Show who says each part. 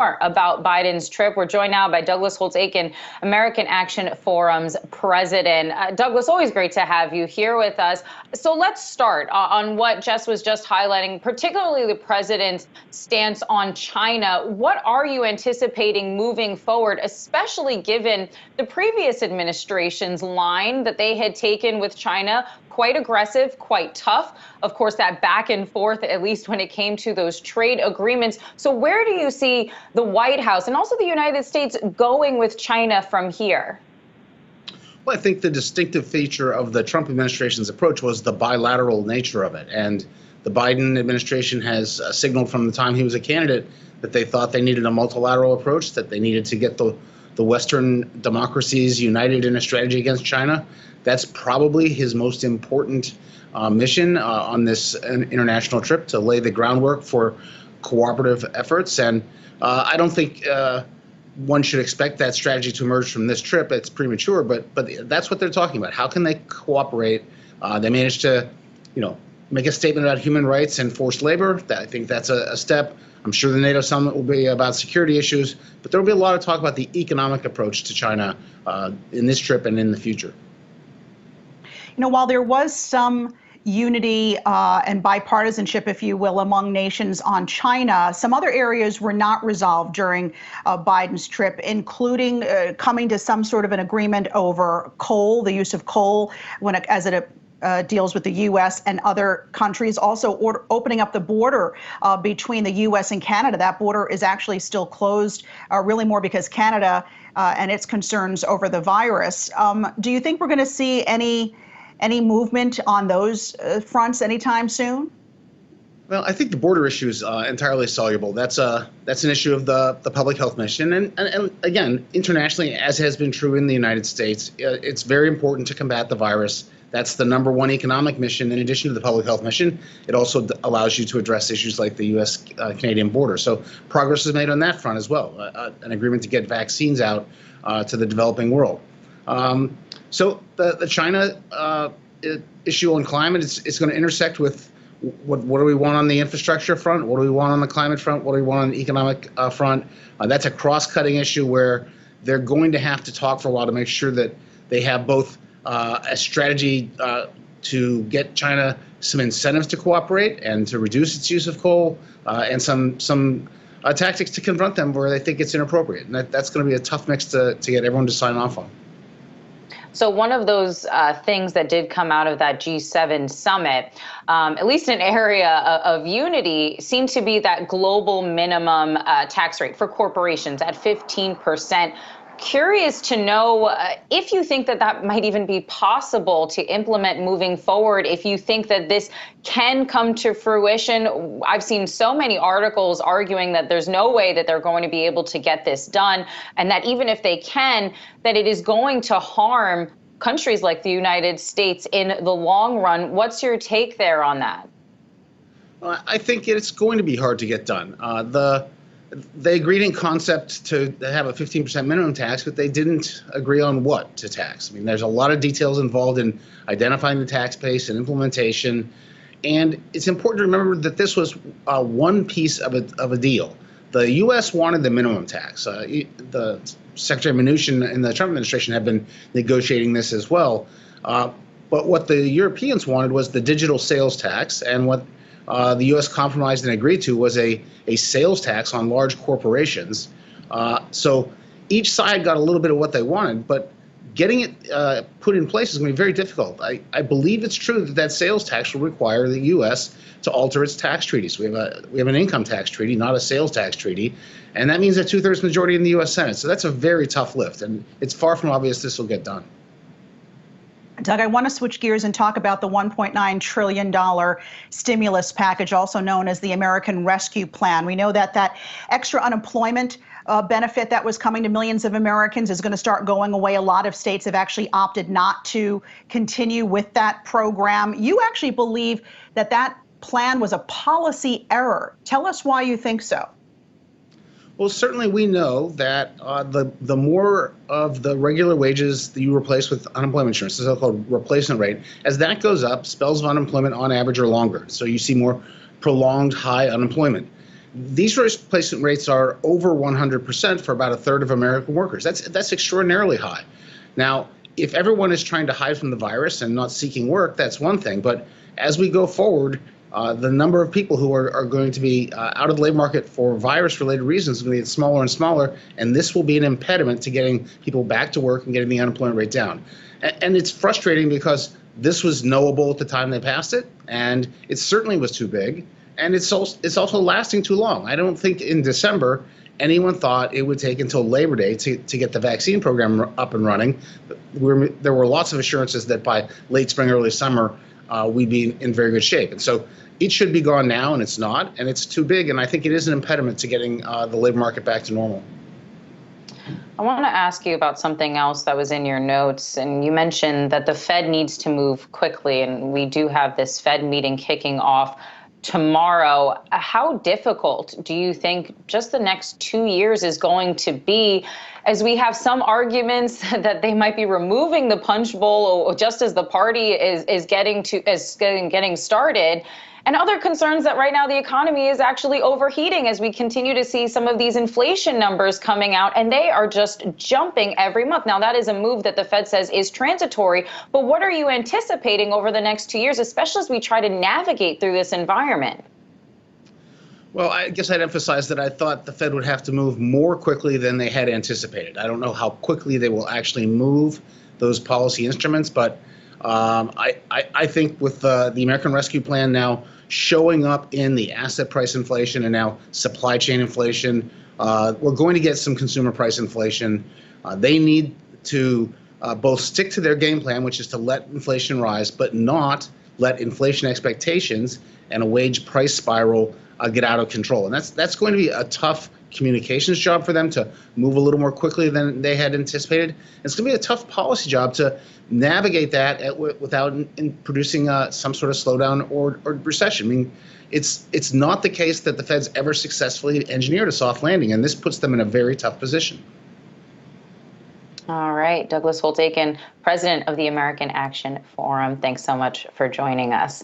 Speaker 1: more about Biden's trip. We're joined now by Douglas Holtz-Eakin, American Action Forum's president. Douglas, always great to have you here with us. So let's start on what Jess was just highlighting, particularly the president's stance on China. What are you anticipating moving forward, especially given the previous administration's line that they had taken with China? Quite aggressive, quite tough. Of course, that back and forth, at least when it came to those trade agreements. So where do you see the White House and also the United States going with China from here?
Speaker 2: Well, I think the distinctive feature of the Trump administration's approach was the bilateral nature of it. And the Biden administration has signaled from the time he was a candidate that they thought they needed a multilateral approach, that they needed to get the Western democracies united in a strategy against China. That's probably his most important mission on this international trip, to lay the groundwork for cooperative efforts. And I don't think one should expect that strategy to emerge from this trip. It's premature, but that's what they're talking about. How can they cooperate? They managed to, make a statement about human rights and forced labor. I think that's a step. I'm sure the NATO summit will be about security issues, but there will be a lot of talk about the economic approach to China in this trip and in the future.
Speaker 3: While there was some unity and bipartisanship, if you will, among nations on China, some other areas were not resolved during Biden's trip, including coming to some sort of an agreement over coal, the use of coal as it deals with the U.S. and other countries. Also opening up the border between the U.S. and Canada. That border is actually still closed, really more because Canada and its concerns over the virus. Do you think we're going to see any movement on those fronts anytime soon?
Speaker 2: Well, I think the border issue is entirely soluble. That's an issue of the public health mission. And again, internationally, as has been true in the United States, it's very important to combat the virus. That's the number one economic mission in addition to the public health mission. It also allows you to address issues like the U.S.-Canadian border. So progress is made on that front as well, an agreement to get vaccines out to the developing world. So the China issue on climate is going to intersect with what do we want on the infrastructure front? What do we want on the climate front? What do we want on the economic front? That's a cross-cutting issue where they're going to have to talk for a while to make sure that they have both a strategy to get China some incentives to cooperate and to reduce its use of coal, and some tactics to confront them where they think it's inappropriate. And that's going to be a tough mix to get everyone to sign off on.
Speaker 1: So one of those things that did come out of that G7 summit, at least an area of unity, seemed to be that global minimum tax rate for corporations at 15%. Curious to know if you think that might even be possible to implement moving forward, if you think that this can come to fruition. I've seen so many articles arguing that there's no way that they're going to be able to get this done, and that even if they can, that it is going to harm countries like the United States in the long run. What's your take there on that?
Speaker 2: I think it's going to be hard to get done. They agreed in concept to have a 15% minimum tax, but they didn't agree on what to tax. I mean, there's a lot of details involved in identifying the tax base and implementation. And it's important to remember that this was one piece of a deal. The U.S. wanted the minimum tax. The Secretary Mnuchin in the Trump administration had been negotiating this as well. But what the Europeans wanted was the digital sales tax, and what the U.S. compromised and agreed to was a sales tax on large corporations. So each side got a little bit of what they wanted, but getting it put in place is going to be very difficult. I believe it's true that sales tax will require the U.S. to alter its tax treaties. We have an income tax treaty, not a sales tax treaty, and that means a 2/3 majority in the U.S. Senate. So that's a very tough lift, and it's far from obvious this will get done.
Speaker 3: Doug, I want to switch gears and talk about the $1.9 trillion stimulus package, also known as the American Rescue Plan. We know that extra unemployment benefit that was coming to millions of Americans is going to start going away. A lot of states have actually opted not to continue with that program. You actually believe that plan was a policy error. Tell us why you think so.
Speaker 2: Well, certainly we know that the more of the regular wages that you replace with unemployment insurance, the so-called replacement rate, as that goes up, spells of unemployment on average are longer. So you see more prolonged high unemployment. These replacement rates are over 100% for about a third of American workers. That's extraordinarily high. Now, if everyone is trying to hide from the virus and not seeking work, that's one thing. But as we go forward, the number of people who are going to be out of the labor market for virus-related reasons is going to get smaller and smaller, and this will be an impediment to getting people back to work and getting the unemployment rate down. And it's frustrating because this was knowable at the time they passed it, and it certainly was too big, and it's also lasting too long. I don't think in December anyone thought it would take until Labor Day to get the vaccine program up and running. There were lots of assurances that by late spring, early summer, we'd be in very good shape. And so it should be gone now, and it's not, and it's too big, and I think it is an impediment to getting the labor market back to normal.
Speaker 1: I want to ask you about something else that was in your notes, and you mentioned that the Fed needs to move quickly, and we do have this Fed meeting kicking off tomorrow. How difficult do you think just the next 2 years is going to be, as we have some arguments that they might be removing the punch bowl or just as the party is getting started, and other concerns that right now the economy is actually overheating as we continue to see some of these inflation numbers coming out, and they are just jumping every month. Now, that is a move that the Fed says is transitory, but what are you anticipating over the next 2 years, especially as we try to navigate through this environment?
Speaker 2: Well, I guess I'd emphasize that I thought the Fed would have to move more quickly than they had anticipated. I don't know how quickly they will actually move those policy instruments, but I think with the American Rescue Plan now showing up in the asset price inflation and now supply chain inflation, we're going to get some consumer price inflation. They need to both stick to their game plan, which is to let inflation rise, but not let inflation expectations and a wage price spiral get out of control. And that's going to be a tough communications job for them to move a little more quickly than they had anticipated. It's going to be a tough policy job to navigate that without producing some sort of slowdown or recession. I mean, it's not the case that the Fed's ever successfully engineered a soft landing, and this puts them in a very tough position.
Speaker 1: All right, Douglas Holtz-Eakin, president of the American Action Forum. Thanks so much for joining us.